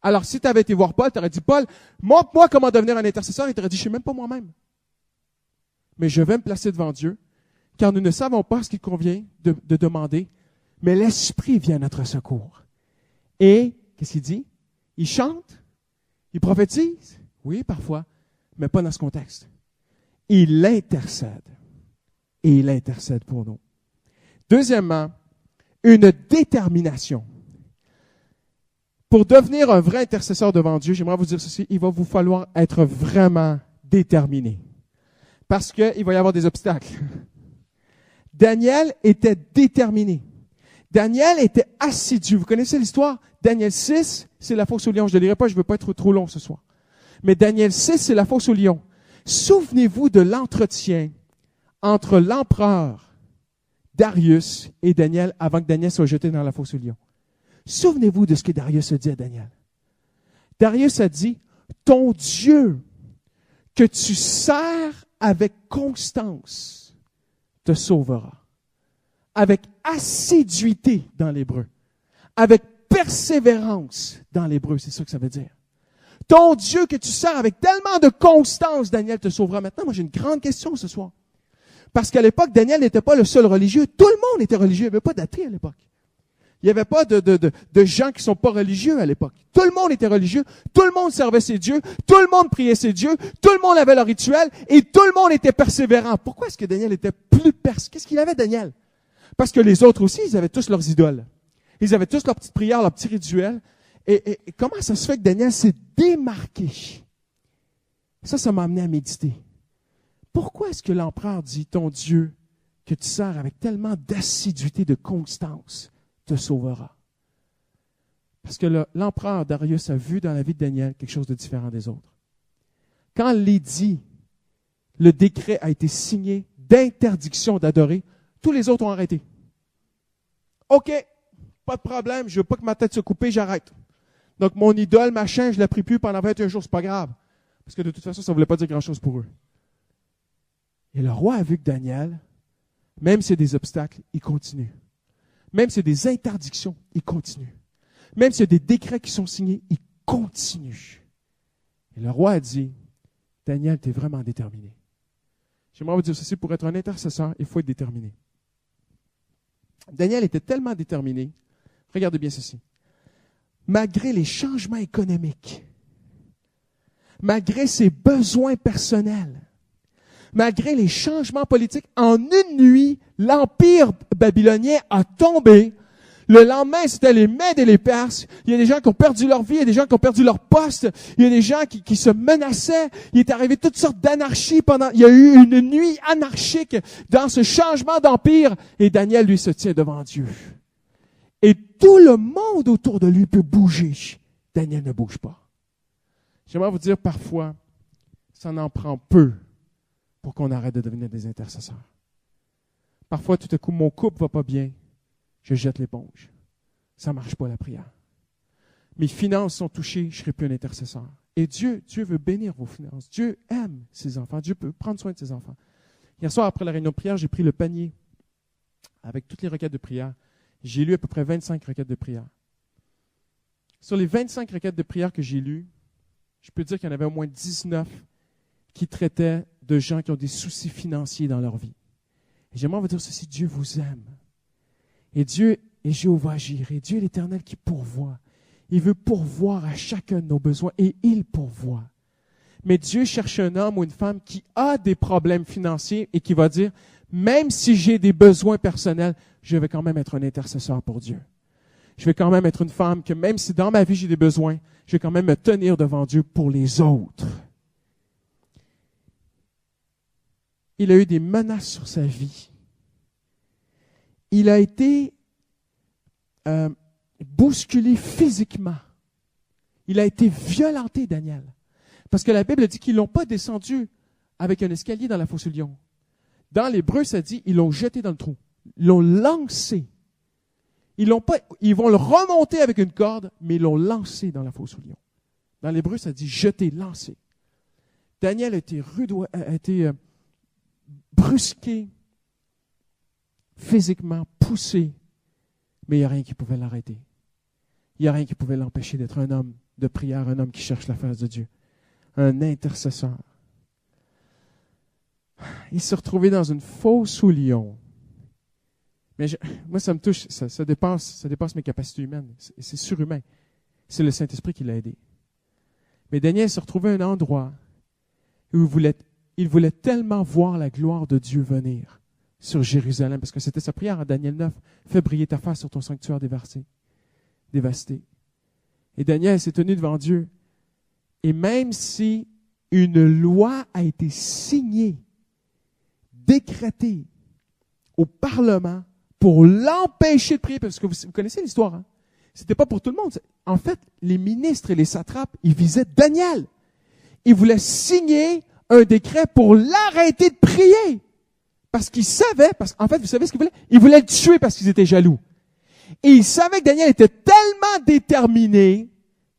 Alors si tu avais été voir Paul, tu aurais dit, Paul, montre-moi comment devenir un intercesseur. Il t'aurait dit, je ne sais même pas moi-même. Mais je vais me placer devant Dieu, car nous ne savons pas ce qu'il convient de demander, mais l'Esprit vient à notre secours. Et, qu'est-ce qu'il dit? Il chante, il prophétise, oui, parfois, mais pas dans ce contexte. Il intercède. Et il intercède pour nous. Deuxièmement, une détermination. Pour devenir un vrai intercesseur devant Dieu, j'aimerais vous dire ceci, il va vous falloir être vraiment déterminé. Parce qu'il va y avoir des obstacles. Daniel était déterminé. Daniel était assidu. Vous connaissez l'histoire? Daniel 6, c'est la fosse au lion. Je ne le lirai pas, je ne veux pas être trop long ce soir. Mais Daniel 6, c'est la fosse au lion. Souvenez-vous de l'entretien entre l'empereur Darius et Daniel avant que Daniel soit jeté dans la fosse au lion. Souvenez-vous de ce que Darius a dit à Daniel. Darius a dit, ton Dieu que tu sers avec constance te sauvera. Avec assiduité dans l'hébreu. Avec persévérance dans l'hébreu, c'est ça que ça veut dire. Ton Dieu que tu sers avec tellement de constance, Daniel te sauvera. Maintenant, moi j'ai une grande question ce soir. Parce qu'à l'époque, Daniel n'était pas le seul religieux. Tout le monde était religieux. Il n'y avait pas d'athée à l'époque. Il n'y avait pas de gens qui ne sont pas religieux à l'époque. Tout le monde était religieux, tout le monde servait ses dieux, tout le monde priait ses dieux, tout le monde avait leur rituel et tout le monde était persévérant. Pourquoi est-ce que Daniel était plus Qu'est-ce qu'il avait, Daniel? Parce que les autres aussi, ils avaient tous leurs idoles. Ils avaient tous leurs petites prières, leurs petits rituels. Et comment ça se fait que Daniel s'est démarqué? Ça m'a amené à méditer. Pourquoi est-ce que l'empereur dit, ton Dieu, que tu sers avec tellement d'assiduité, de constance, te sauvera? Parce que l'empereur Darius a vu dans la vie de Daniel quelque chose de différent des autres. Quand l'édit, le décret a été signé d'interdiction d'adorer, tous les autres ont arrêté. OK, pas de problème, je veux pas que ma tête se coupe, j'arrête. Donc mon idole, machin, je ne la prie plus pendant 21 jours, c'est pas grave. Parce que de toute façon, ça ne voulait pas dire grand-chose pour eux. Et le roi a vu que Daniel, même s'il y a des obstacles, il continue. Même s'il y a des interdictions, il continue. Même s'il y a des décrets qui sont signés, il continue. Et le roi a dit, Daniel, tu es vraiment déterminé. J'aimerais vous dire ceci, pour être un intercesseur, il faut être déterminé. Daniel était tellement déterminé, regardez bien ceci, malgré les changements économiques, malgré ses besoins personnels, malgré les changements politiques, en une nuit, l'empire babylonien a tombé. Le lendemain, c'était les Mèdes et les Perses. Il y a des gens qui ont perdu leur vie, il y a des gens qui ont perdu leur poste, il y a des gens qui se menaçaient. Il est arrivé toutes sortes d'anarchies il y a eu une nuit anarchique dans ce changement d'empire. Et Daniel, lui, se tient devant Dieu. Et tout le monde autour de lui peut bouger. Daniel ne bouge pas. J'aimerais vous dire, parfois, ça en prend peu pour qu'on arrête de devenir des intercesseurs. Parfois, tout à coup, mon couple va pas bien. Je jette l'éponge. Ça ne marche pas, la prière. Mes finances sont touchées, je ne serai plus un intercesseur. Et Dieu veut bénir vos finances. Dieu aime ses enfants. Dieu peut prendre soin de ses enfants. Hier soir, après la réunion de prière, j'ai pris le panier avec toutes les requêtes de prière. J'ai lu à peu près 25 requêtes de prière. Sur les 25 requêtes de prière que j'ai lues, je peux dire qu'il y en avait au moins 19 qui traitaient de gens qui ont des soucis financiers dans leur vie. Et j'aimerais vous dire ceci, Dieu vous aime. Et Dieu est Jéhovah Jireh, Dieu est l'Éternel qui pourvoit. Il veut pourvoir à chacun de nos besoins et il pourvoit. Mais Dieu cherche un homme ou une femme qui a des problèmes financiers et qui va dire, même si j'ai des besoins personnels, je vais quand même être un intercesseur pour Dieu. Je vais quand même être une femme que même si dans ma vie j'ai des besoins, je vais quand même me tenir devant Dieu pour les autres. Il a eu des menaces sur sa vie. Il a été bousculé physiquement. Il a été violenté, Daniel. Parce que la Bible dit qu'ils ne l'ont pas descendu avec un escalier dans la fosse au lion. Dans l'hébreu, ça dit ils l'ont jeté dans le trou. Ils l'ont lancé. Ils vont le remonter avec une corde, mais ils l'ont lancé dans la fosse au lion. Dans l'hébreu, ça dit jeter, lancer. Daniel a été brusqué, physiquement poussé, mais il n'y a rien qui pouvait l'arrêter. Il n'y a rien qui pouvait l'empêcher d'être un homme de prière, un homme qui cherche la face de Dieu, un intercesseur. Il s'est retrouvé dans une fosse au lion. Mais moi, ça me touche, ça dépasse mes capacités humaines. C'est surhumain. C'est le Saint-Esprit qui l'a aidé. Mais Daniel s'est retrouvé à un endroit où il voulait tellement voir la gloire de Dieu venir sur Jérusalem, parce que c'était sa prière en Daniel 9. Fais briller ta face sur ton sanctuaire dévasté. Et Daniel s'est tenu devant Dieu. Et même si une loi a été signée, décrétée au Parlement pour l'empêcher de prier, parce que vous connaissez l'histoire, hein? C'était pas pour tout le monde. En fait, les ministres et les satrapes, ils visaient Daniel. Ils voulaient signer un décret pour l'arrêter de prier. Parce qu'ils savaient, en fait, vous savez ce qu'ils voulaient? Ils voulaient le tuer parce qu'ils étaient jaloux. Et ils savaient que Daniel était tellement déterminé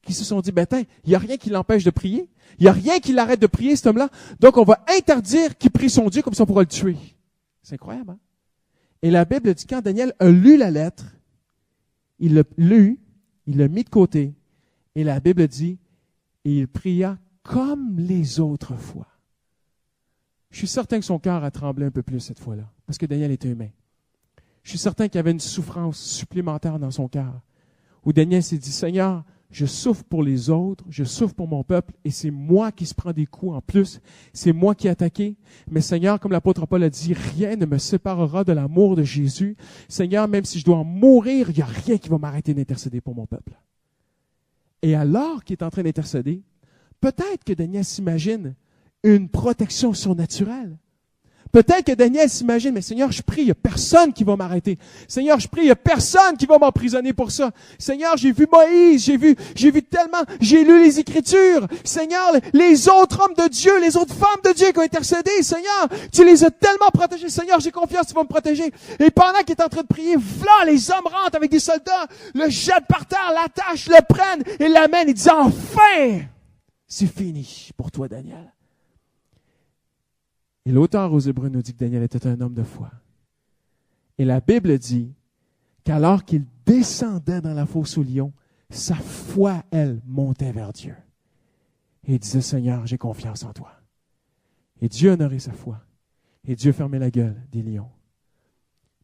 qu'ils se sont dit, il n'y a rien qui l'empêche de prier. Il n'y a rien qui l'arrête de prier, cet homme-là. Donc, on va interdire qu'il prie son Dieu, comme ça on pourra le tuer. C'est incroyable, hein? Et la Bible dit, quand Daniel a lu la lettre, il l'a lu, il l'a mis de côté, et la Bible dit, et il pria comme les autres fois. Je suis certain que son cœur a tremblé un peu plus cette fois-là, parce que Daniel était humain. Je suis certain qu'il y avait une souffrance supplémentaire dans son cœur. Où Daniel s'est dit, Seigneur, je souffre pour les autres, je souffre pour mon peuple, et c'est moi qui se prends des coups en plus. C'est moi qui ai attaqué. Mais Seigneur, comme l'apôtre Paul a dit, rien ne me séparera de l'amour de Jésus. Seigneur, même si je dois en mourir, il n'y a rien qui va m'arrêter d'intercéder pour mon peuple. Et alors qu'il est en train d'intercéder, peut-être que Daniel s'imagine une protection surnaturelle. Peut-être que Daniel s'imagine, mais Seigneur, je prie, il n'y a personne qui va m'arrêter. Seigneur, je prie, il n'y a personne qui va m'emprisonner pour ça. Seigneur, j'ai vu Moïse, j'ai vu tellement, j'ai lu les Écritures. Seigneur, les autres hommes de Dieu, les autres femmes de Dieu qui ont intercédé, Seigneur, tu les as tellement protégés. Seigneur, j'ai confiance, tu vas me protéger. Et pendant qu'il est en train de prier, voilà, les hommes rentrent avec des soldats, le jettent par terre, l'attachent, le prennent et l'amènent. Ils disent, enfin, c'est fini pour toi, Daniel. Et l'auteur aux Hébreux nous dit que Daniel était un homme de foi. Et la Bible dit qu'alors qu'il descendait dans la fosse aux lions, sa foi, elle, montait vers Dieu. Et il disait, Seigneur, j'ai confiance en toi. Et Dieu honorait sa foi. Et Dieu fermait la gueule des lions.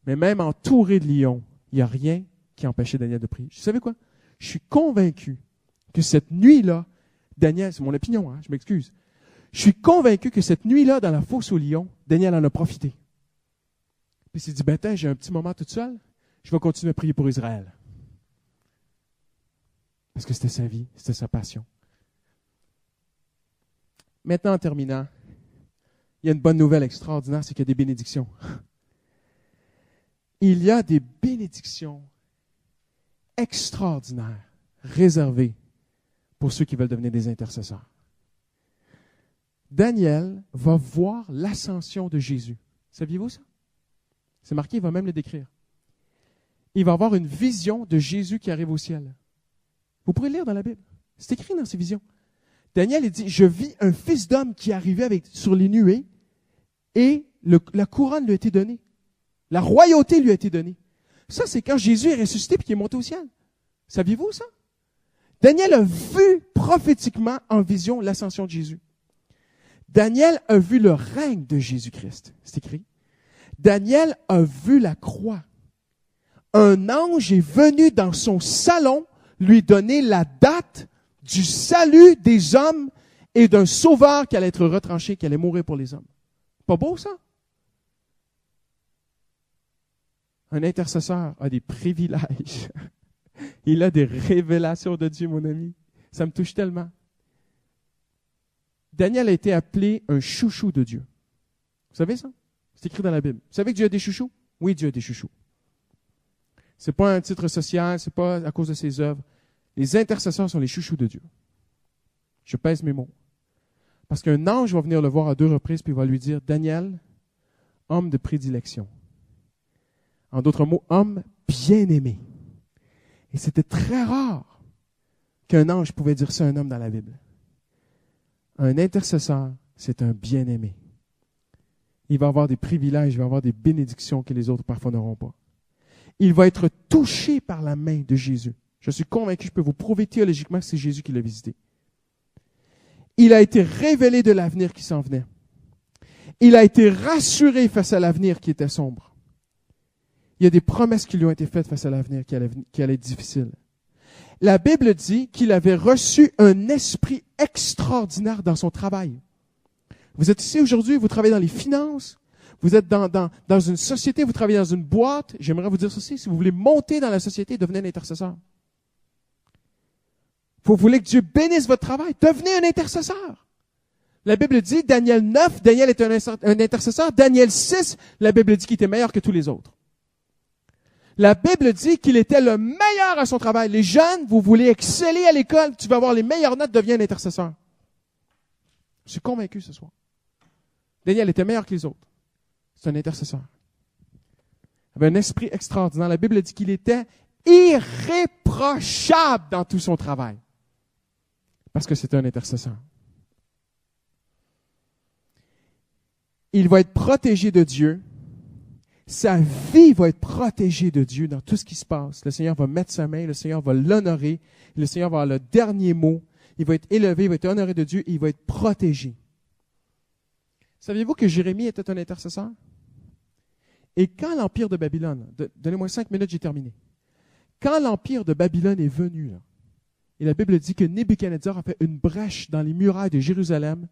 Mais même entouré de lions, il n'y a rien qui empêchait Daniel de prier. Vous savez quoi? Je suis convaincu que cette nuit-là, Daniel, c'est mon opinion, je m'excuse. Je suis convaincu que cette nuit-là, dans la fosse aux lions, Daniel en a profité. Puis il s'est dit, j'ai un petit moment tout seul, je vais continuer à prier pour Israël. Parce que c'était sa vie, c'était sa passion. Maintenant, en terminant, il y a une bonne nouvelle extraordinaire, c'est qu'il y a des bénédictions. Il y a des bénédictions extraordinaires réservées pour ceux qui veulent devenir des intercesseurs. Daniel va voir l'ascension de Jésus. Saviez-vous ça? C'est marqué, il va même le décrire. Il va avoir une vision de Jésus qui arrive au ciel. Vous pourrez le lire dans la Bible. C'est écrit dans ses visions. Daniel, il dit, je vis un fils d'homme qui arrivait sur les nuées et la couronne lui a été donnée. La royauté lui a été donnée. Ça, c'est quand Jésus est ressuscité et qu'il est monté au ciel. Saviez-vous ça? Daniel a vu prophétiquement en vision l'ascension de Jésus. Daniel a vu le règne de Jésus-Christ. C'est écrit. Daniel a vu la croix. Un ange est venu dans son salon lui donner la date du salut des hommes et d'un sauveur qui allait être retranché, qui allait mourir pour les hommes. Pas beau ça? Un intercesseur a des privilèges. Il a des révélations de Dieu, mon ami. Ça me touche tellement. Daniel a été appelé un chouchou de Dieu. Vous savez ça? C'est écrit dans la Bible. Vous savez que Dieu a des chouchous? Oui, Dieu a des chouchous. Ce n'est pas un titre social, ce n'est pas à cause de ses œuvres. Les intercesseurs sont les chouchous de Dieu. Je pèse mes mots. Parce qu'un ange va venir le voir à 2 reprises puis il va lui dire, Daniel, homme de prédilection. En d'autres mots, homme bien-aimé. Et c'était très rare qu'un ange pouvait dire ça à un homme dans la Bible. Un intercesseur, c'est un bien-aimé. Il va avoir des privilèges, il va avoir des bénédictions que les autres parfois n'auront pas. Il va être touché par la main de Jésus. Je suis convaincu, je peux vous prouver théologiquement que c'est Jésus qui l'a visité. Il a été révélé de l'avenir qui s'en venait. Il a été rassuré face à l'avenir qui était sombre. Il y a des promesses qui lui ont été faites face à l'avenir qui allait être difficile. La Bible dit qu'il avait reçu un esprit extraordinaire dans son travail. Vous êtes ici aujourd'hui, vous travaillez dans les finances, vous êtes dans une société, vous travaillez dans une boîte. J'aimerais vous dire ceci, si vous voulez monter dans la société, devenez un intercesseur. Vous voulez que Dieu bénisse votre travail, devenez un intercesseur. La Bible dit, Daniel 9, Daniel est un intercesseur. Daniel 6, la Bible dit qu'il était meilleur que tous les autres. La Bible dit qu'il était le meilleur à son travail. Les jeunes, vous voulez exceller à l'école, tu vas avoir les meilleures notes, deviens un intercesseur. Je suis convaincu ce soir. Daniel était meilleur que les autres. C'est un intercesseur. Il avait un esprit extraordinaire. La Bible dit qu'il était irréprochable dans tout son travail. Parce que c'était un intercesseur. Il va être protégé de Dieu. Sa vie va être protégée de Dieu dans tout ce qui se passe. Le Seigneur va mettre sa main, le Seigneur va l'honorer, le Seigneur va avoir le dernier mot. Il va être élevé, il va être honoré de Dieu et il va être protégé. Saviez-vous que Jérémie était un intercesseur? Et quand l'Empire de Babylone, donnez-moi 5 minutes, j'ai terminé. Quand l'Empire de Babylone est venu, là, et la Bible dit que Nebuchadnezzar a fait une brèche dans les murailles de Jérusalem,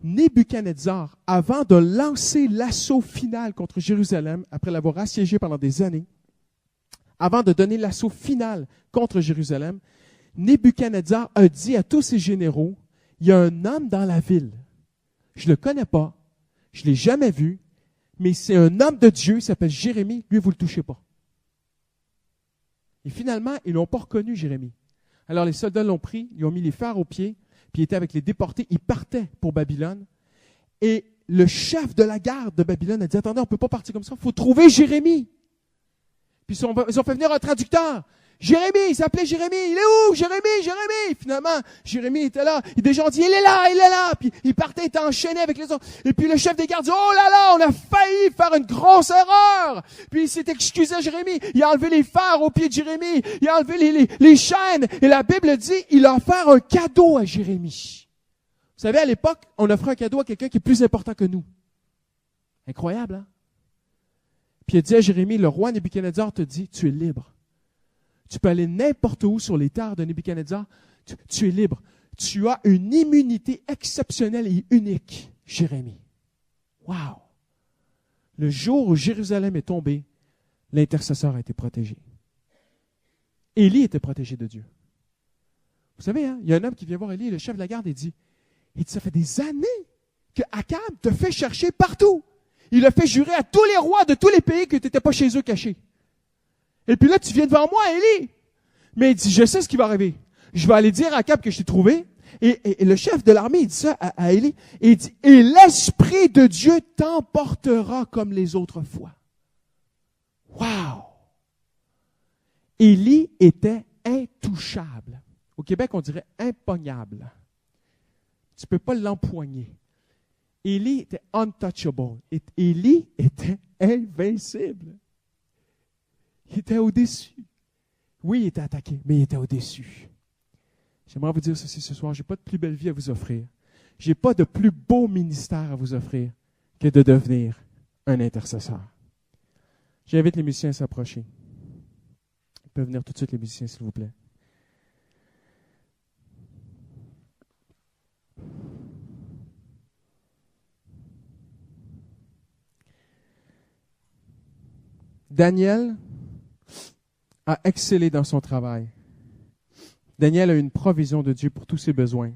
Nebuchadnezzar, avant de lancer l'assaut final contre Jérusalem, après l'avoir assiégé pendant des années, avant de donner l'assaut final contre Jérusalem, Nebuchadnezzar a dit à tous ses généraux, il y a un homme dans la ville, je ne le connais pas, je ne l'ai jamais vu, mais c'est un homme de Dieu, il s'appelle Jérémie, lui vous ne le touchez pas. Et finalement, ils n'ont pas reconnu Jérémie. Alors les soldats l'ont pris, ils ont mis les fers aux pieds, puis il était avec les déportés, il partait pour Babylone. Et le chef de la garde de Babylone a dit, attendez, on ne peut pas partir comme ça, il faut trouver Jérémie. Puis ils ont fait venir un traducteur. Jérémie, il s'appelait Jérémie. Il est où? Jérémie. Finalement, Jérémie était là. Des gens dit, il est là. Puis il partait, il était enchaîné avec les autres. Et puis le chef des gardes dit, oh là là, on a failli faire une grosse erreur. Puis il s'est excusé à Jérémie. Il a enlevé les phares aux pieds de Jérémie. Il a enlevé les chaînes. Et la Bible dit, il a offert un cadeau à Jérémie. Vous savez, à l'époque, on offrait un cadeau à quelqu'un qui est plus important que nous. Incroyable, hein? Puis il a dit à Jérémie, le roi Nebuchadnezzar te dit, tu es libre. Tu peux aller n'importe où sur les terres de Nebuchadnezzar. Tu es libre. Tu as une immunité exceptionnelle et unique, Jérémie. Wow! Le jour où Jérusalem est tombé, l'intercesseur a été protégé. Élie était protégé de Dieu. Vous savez, hein, il y a un homme qui vient voir Élie, le chef de la garde, et dit, ça fait des années que Akab te fait chercher partout. Il a fait jurer à tous les rois de tous les pays que tu n'étais pas chez eux caché. Et puis là, tu viens devant moi, Élie. Mais il dit, je sais ce qui va arriver. Je vais aller dire à Akab que je t'ai trouvé. Et le chef de l'armée, il dit ça à Élie. Et il dit, et l'Esprit de Dieu t'emportera comme les autres fois. Wow! Élie était intouchable. Au Québec, on dirait impognable. Tu ne peux pas l'empoigner. Élie était untouchable. Et Élie était invincible. Il était au-dessus. Oui, il était attaqué, mais il était au-dessus. J'aimerais vous dire ceci ce soir, je n'ai pas de plus belle vie à vous offrir. Je n'ai pas de plus beau ministère à vous offrir que de devenir un intercesseur. J'invite les musiciens à s'approcher. Ils peuvent venir tout de suite, les musiciens, s'il vous plaît. Daniel a excellé dans son travail. Daniel a eu une provision de Dieu pour tous ses besoins.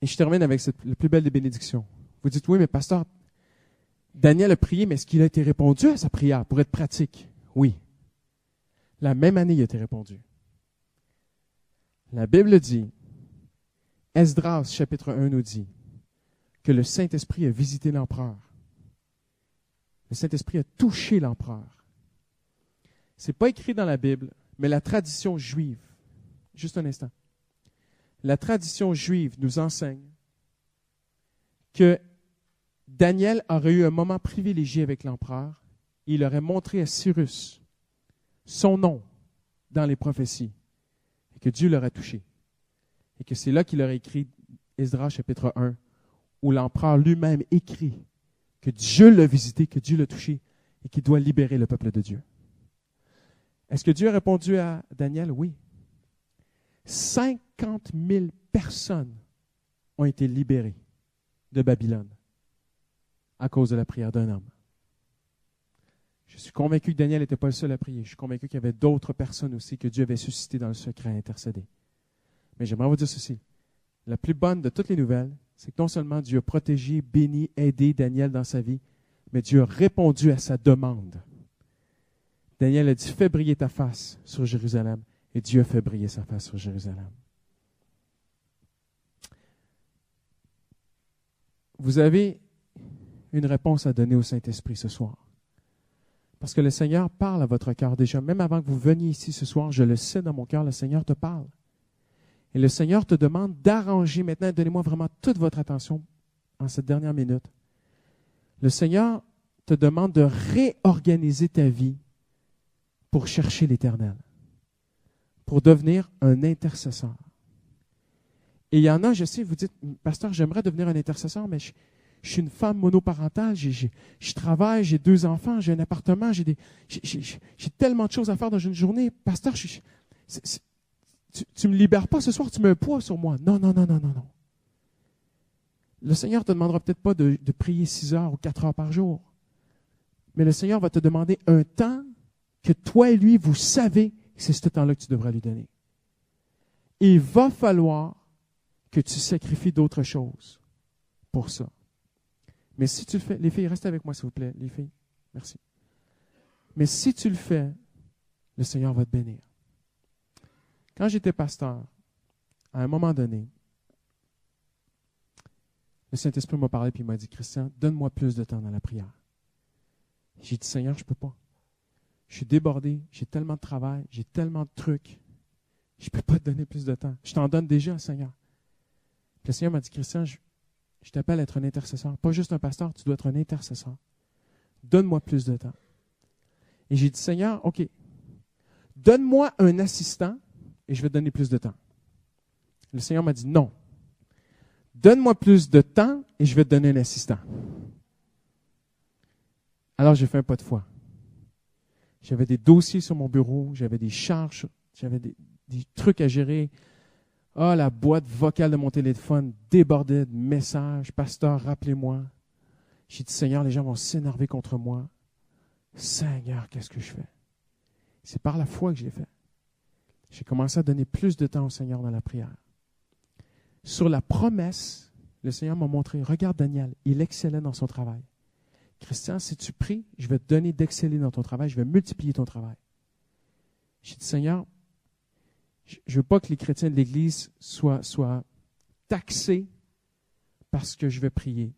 Et je termine avec la plus belle des bénédictions. Vous dites, oui, mais pasteur, Daniel a prié, mais est-ce qu'il a été répondu à sa prière pour être pratique? Oui. La même année, il a été répondu. La Bible dit, Esdras, chapitre 1, nous dit que le Saint-Esprit a visité l'empereur. Le Saint-Esprit a touché l'empereur. Ce n'est pas écrit dans la Bible, mais la tradition juive, juste un instant, la tradition juive nous enseigne que Daniel aurait eu un moment privilégié avec l'empereur et il aurait montré à Cyrus son nom dans les prophéties et que Dieu l'aurait touché. Et que c'est là qu'il aurait écrit Esdras chapitre 1, où l'empereur lui-même écrit que Dieu l'a visité, que Dieu l'a touché et qu'il doit libérer le peuple de Dieu. Est-ce que Dieu a répondu à Daniel? Oui. 50 000 personnes ont été libérées de Babylone à cause de la prière d'un homme. Je suis convaincu que Daniel n'était pas le seul à prier. Je suis convaincu qu'il y avait d'autres personnes aussi que Dieu avait suscitées dans le secret à intercéder. Mais j'aimerais vous dire ceci. La plus bonne de toutes les nouvelles, c'est que non seulement Dieu a protégé, béni, aidé Daniel dans sa vie, mais Dieu a répondu à sa demande. Daniel a dit, fais briller ta face sur Jérusalem. Et Dieu a fait briller sa face sur Jérusalem. Vous avez une réponse à donner au Saint-Esprit ce soir. Parce que le Seigneur parle à votre cœur déjà. Même avant que vous veniez ici ce soir, je le sais dans mon cœur, le Seigneur te parle. Et le Seigneur te demande d'arranger maintenant, donnez-moi vraiment toute votre attention en cette dernière minute. Le Seigneur te demande de réorganiser ta vie pour chercher l'Éternel, pour devenir un intercesseur. Et il y en a, je sais, vous dites, pasteur, j'aimerais devenir un intercesseur, mais je suis une femme monoparentale, je travaille, j'ai 2 enfants, j'ai un appartement, j'ai tellement de choses à faire dans une journée. Pasteur, tu me libères pas ce soir, tu mets un poids sur moi. Non, non, non, non, non, non. Le Seigneur te demandera peut-être pas de prier 6 heures ou 4 heures par jour, mais le Seigneur va te demander un temps que toi et lui, vous savez que c'est ce temps-là que tu devras lui donner. Et il va falloir que tu sacrifies d'autres choses pour ça. Mais si tu le fais, les filles, restez avec moi s'il vous plaît, les filles, merci. Mais si tu le fais, le Seigneur va te bénir. Quand j'étais pasteur, à un moment donné, le Saint-Esprit m'a parlé et il m'a dit, Christian, donne-moi plus de temps dans la prière. J'ai dit, Seigneur, je ne peux pas. Je suis débordé, j'ai tellement de travail, j'ai tellement de trucs. Je ne peux pas te donner plus de temps. Je t'en donne déjà, Seigneur. Puis le Seigneur m'a dit, Christian, je t'appelle à être un intercesseur. Pas juste un pasteur, tu dois être un intercesseur. Donne-moi plus de temps. Et j'ai dit, Seigneur, OK, donne-moi un assistant et je vais te donner plus de temps. Le Seigneur m'a dit, non. Donne-moi plus de temps et je vais te donner un assistant. Alors, j'ai fait un pas de foi. J'avais des dossiers sur mon bureau, j'avais des charges, j'avais des trucs à gérer. Ah, la boîte vocale de mon téléphone débordait de messages. Pasteur, rappelez-moi. J'ai dit, Seigneur, les gens vont s'énerver contre moi. Seigneur, qu'est-ce que je fais? C'est par la foi que je l'ai fait. J'ai commencé à donner plus de temps au Seigneur dans la prière. Sur la promesse, le Seigneur m'a montré, regarde Daniel, il excellait dans son travail. Christian, si tu pries, je vais te donner d'exceller dans ton travail, je vais multiplier ton travail. J'ai dit, Seigneur, je ne veux pas que les chrétiens de l'Église soient taxés parce que je vais prier.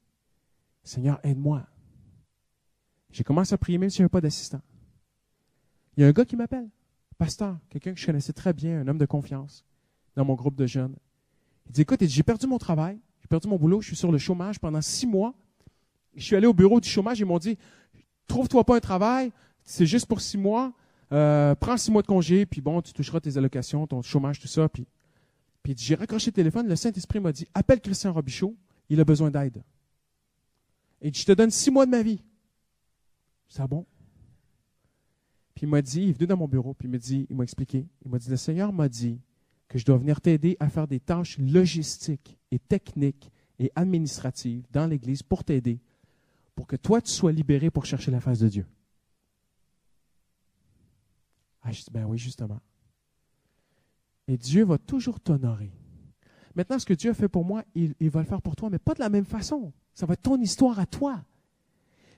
Seigneur, aide-moi. J'ai commencé à prier même si je n'avais pas d'assistant. Il y a un gars qui m'appelle, pasteur, quelqu'un que je connaissais très bien, un homme de confiance, dans mon groupe de jeunes. Il dit, écoute, j'ai perdu mon travail, j'ai perdu mon boulot, je suis sur le chômage pendant 6 mois. Je suis allé au bureau du chômage, ils m'ont dit, trouve-toi pas un travail, c'est juste pour 6 mois, prends 6 mois de congé, puis bon, tu toucheras tes allocations, ton chômage, tout ça. Puis j'ai raccroché le téléphone, le Saint-Esprit m'a dit, appelle Christian Robichaud, il a besoin d'aide. Et je te donne 6 mois de ma vie. C'est bon? Puis il m'a dit, il est venu dans mon bureau, puis il m'a expliqué, il m'a dit, le Seigneur m'a dit que je dois venir t'aider à faire des tâches logistiques et techniques et administratives dans l'Église pour t'aider, pour que toi, tu sois libéré pour chercher la face de Dieu. Ah, je dis, ben oui, justement. Et Dieu va toujours t'honorer. Maintenant, ce que Dieu a fait pour moi, il va le faire pour toi, mais pas de la même façon. Ça va être ton histoire à toi.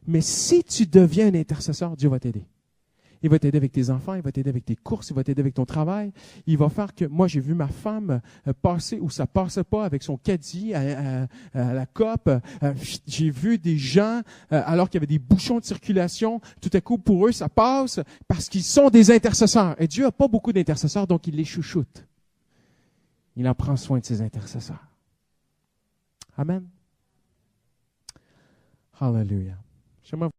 Mais si tu deviens un intercesseur, Dieu va t'aider. Il va t'aider avec tes enfants, il va t'aider avec tes courses, il va t'aider avec ton travail. Il va faire que, moi j'ai vu ma femme passer où ça passait pas avec son caddie à la COP. J'ai vu des gens, alors qu'il y avait des bouchons de circulation, tout à coup pour eux ça passe parce qu'ils sont des intercesseurs. Et Dieu n'a pas beaucoup d'intercesseurs, donc il les chouchoute. Il en prend soin de ses intercesseurs. Amen. Hallelujah. J'aimerais